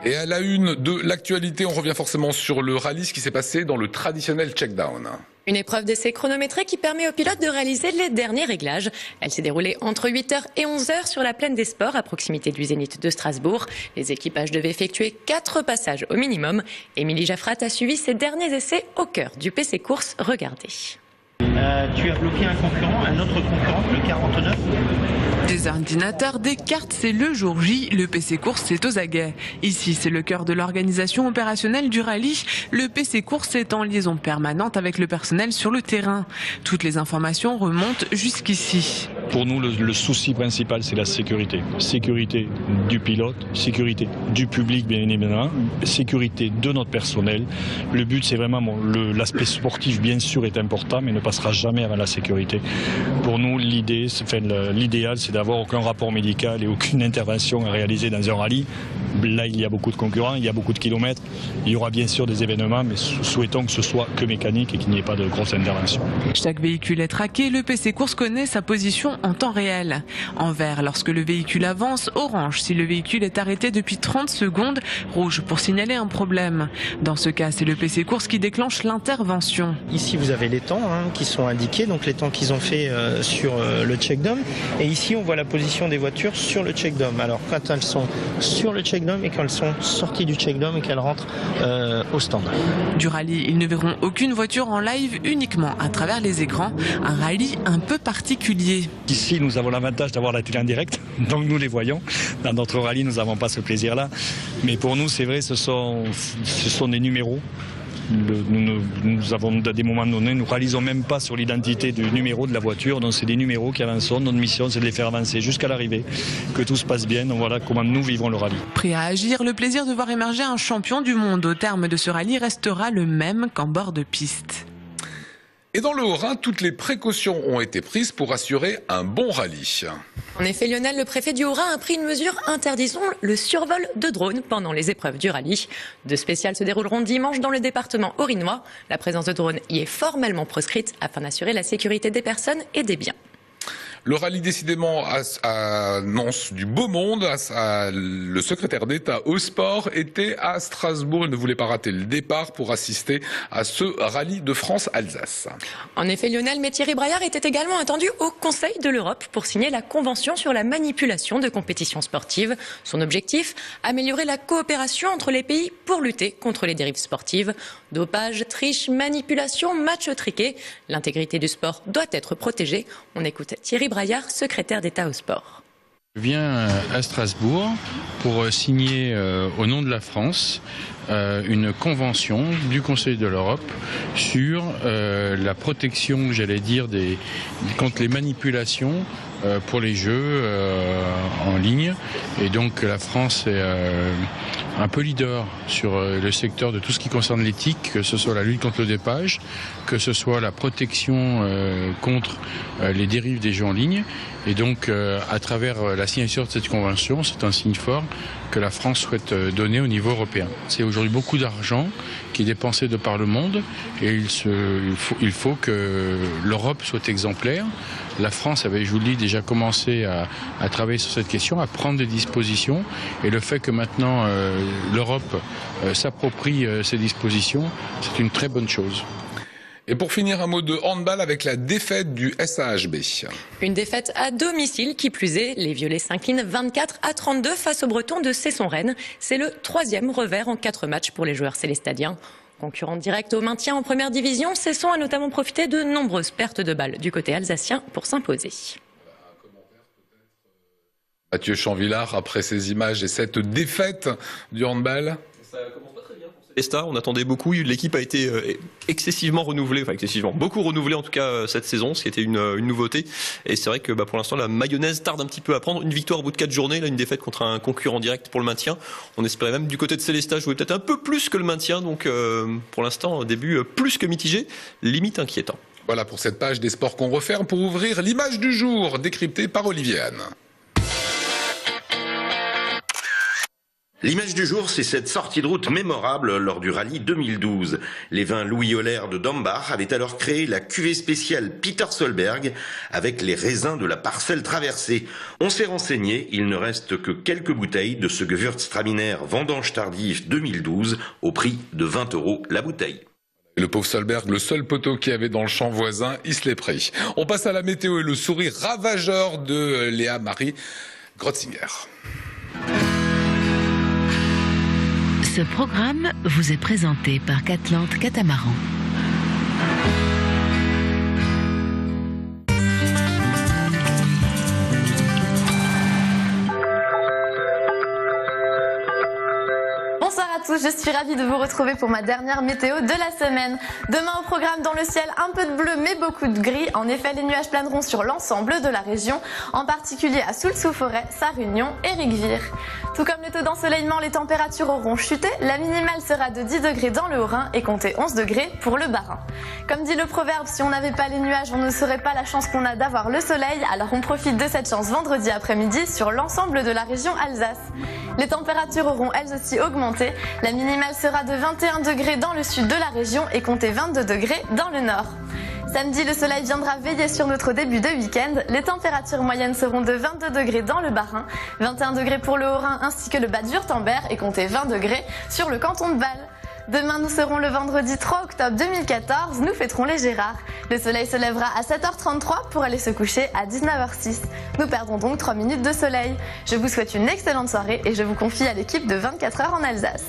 Et à la une de l'actualité, on revient forcément sur le rallye, ce qui s'est passé dans le traditionnel check-down. Une épreuve d'essai chronométrée qui permet aux pilotes de réaliser les derniers réglages. Elle s'est déroulée entre 8h et 11h sur la plaine des Sports, à proximité du Zénith de Strasbourg. Les équipages devaient effectuer 4 passages au minimum. Émilie Jaffrat a suivi ces derniers essais au cœur du PC Course. Regardez. Tu as bloqué un concurrent, un autre concurrent, le 49. Des ordinateurs, des cartes, c'est le jour J, le PC Course c'est aux aguets. Ici, c'est le cœur de l'organisation opérationnelle du rallye. Le PC Course est en liaison permanente avec le personnel sur le terrain. Toutes les informations remontent jusqu'ici. Pour nous, le souci principal, c'est la sécurité. Sécurité du pilote, sécurité du public, bien évidemment, sécurité de notre personnel. Le but, c'est vraiment l'aspect sportif, bien sûr, est important, mais ne passera jamais avant la sécurité. Pour nous, l'idéal, c'est d'avoir aucun rapport médical et aucune intervention à réaliser dans un rallye. Là, il y a beaucoup de concurrents, il y a beaucoup de kilomètres. Il y aura bien sûr des événements, mais souhaitons que ce soit que mécanique et qu'il n'y ait pas de grosses interventions. Chaque véhicule est traqué, le PC Course connaît sa position en temps réel. En vert lorsque le véhicule avance, orange si le véhicule est arrêté depuis 30 secondes, rouge pour signaler un problème. Dans ce cas, c'est le PC Course qui déclenche l'intervention. Ici, vous avez les temps qui sont indiqués, donc les temps qu'ils ont fait sur le check-down. Et ici, on voit la position des voitures sur le check-down. Alors, quand elles sont sur le check-down et quand elles sont sorties du check-down et qu'elles rentrent au stand. Du rallye, ils ne verront aucune voiture en live, uniquement à travers les écrans. Un rallye un peu particulier. Ici, nous avons l'avantage d'avoir la télé en direct, donc nous les voyons. Dans notre rallye, nous n'avons pas ce plaisir-là. Mais pour nous, c'est vrai, ce sont des numéros. Nous avons, à des moments donnés, nous ne réalisons même pas sur l'identité du numéro de la voiture. Donc c'est des numéros qui avancent. Notre mission, c'est de les faire avancer jusqu'à l'arrivée, que tout se passe bien. Donc voilà comment nous vivons le rallye. Prêt à agir, le plaisir de voir émerger un champion du monde au terme de ce rallye restera le même qu'en bord de piste. Et dans le Haut-Rhin, toutes les précautions ont été prises pour assurer un bon rallye. En effet, Lionel, le préfet du Haut-Rhin, a pris une mesure interdisant le survol de drones pendant les épreuves du rallye. Deux spéciales se dérouleront dimanche dans le département haut-rhinois. La présence de drones y est formellement proscrite afin d'assurer la sécurité des personnes et des biens. Le rallye décidément annonce du beau monde. Le secrétaire d'État au sport était à Strasbourg. Il ne voulait pas rater le départ pour assister à ce rallye de France-Alsace. En effet, Lionel, mais Thierry Braillard était également attendu au Conseil de l'Europe pour signer la convention sur la manipulation de compétitions sportives. Son objectif, améliorer la coopération entre les pays pour lutter contre les dérives sportives. Dopage, triche, manipulation, match truqué. L'intégrité du sport doit être protégée. On écoute Thierry Braillard, secrétaire d'État au sport. Je viens à Strasbourg pour signer au nom de la France une convention du Conseil de l'Europe sur la protection, j'allais dire, contre les manipulations pour les jeux en ligne. Et donc la France est un peu leader sur le secteur de tout ce qui concerne l'éthique, que ce soit la lutte contre le dopage, que ce soit la protection contre les dérives des jeux en ligne. Et donc, à travers la signature de cette convention, c'est un signe fort que la France souhaite donner au niveau européen. C'est aujourd'hui beaucoup d'argent qui est dépensé de par le monde et il faut que l'Europe soit exemplaire. La France avait, je vous le dis, déjà commencé à travailler sur cette question, à prendre des dispositions. Et le fait que maintenant l'Europe s'approprie ces dispositions, c'est une très bonne chose. Et pour finir, un mot de handball avec la défaite du SAHB. Une défaite à domicile, qui plus est. Les Violets s'inclinent 24-32 face aux Bretons de Cesson-Rennes. C'est le 3e revers en 4 matchs pour les joueurs célestadiens. Concurrent direct au maintien en première division, Cesson a notamment profité de nombreuses pertes de balles du côté alsacien pour s'imposer. Mathieu Chanvillard, après ces images et cette défaite du handball. Esta, on attendait beaucoup, l'équipe a été excessivement renouvelée, beaucoup renouvelée en tout cas cette saison, ce qui était une nouveauté. Et c'est vrai que pour l'instant la mayonnaise tarde un petit peu à prendre. Une victoire au bout de 4 journées, là, une défaite contre un concurrent direct pour le maintien. On espérait même du côté de Célestat jouer peut-être un peu plus que le maintien, donc pour l'instant au début plus que mitigé, limite inquiétant. Voilà pour cette page des sports qu'on referme pour ouvrir l'image du jour décryptée par Olivier Anne. L'image du jour, c'est cette sortie de route mémorable lors du rallye 2012. Les vins Louis Holler de Dambach avaient alors créé la cuvée spéciale Peter Solberg avec les raisins de la parcelle traversée. On s'est renseigné, il ne reste que quelques bouteilles de ce Gewürztraminer Vendange tardive 2012 au prix de 20 € la bouteille. Le pauvre Solberg, le seul poteau qu'il y avait dans le champ voisin, il se l'est pris. On passe à la météo et le sourire ravageur de Léa Marie Grotzinger. Ce programme vous est présenté par Catlante Catamaran. Bonsoir à tous, je suis ravie de vous retrouver pour ma dernière météo de la semaine. Demain au programme, dans le ciel, un peu de bleu mais beaucoup de gris. En effet, les nuages planeront sur l'ensemble de la région, en particulier à Soultz-sous-Forêt, Sarre-Union et Rigvire. Tout comme le taux d'ensoleillement, les températures auront chuté. La minimale sera de 10 degrés dans le Haut-Rhin et comptez 11 degrés pour le Bas-Rhin. Comme dit le proverbe, si on n'avait pas les nuages, on ne saurait pas la chance qu'on a d'avoir le soleil. Alors on profite de cette chance vendredi après-midi sur l'ensemble de la région Alsace. Les températures auront elles aussi augmenté. La minimale sera de 21 degrés dans le sud de la région et comptez 22 degrés dans le nord. Samedi, le soleil viendra veiller sur notre début de week-end. Les températures moyennes seront de 22 degrés dans le Bas-Rhin, 21 degrés pour le Haut-Rhin ainsi que le Bade-Wurtemberg et comptez 20 degrés sur le canton de Bâle. Demain, nous serons le vendredi 3 octobre 2014, nous fêterons les Gérards. Le soleil se lèvera à 7h33 pour aller se coucher à 19h06. Nous perdrons donc 3 minutes de soleil. Je vous souhaite une excellente soirée et je vous confie à l'équipe de 24 heures en Alsace.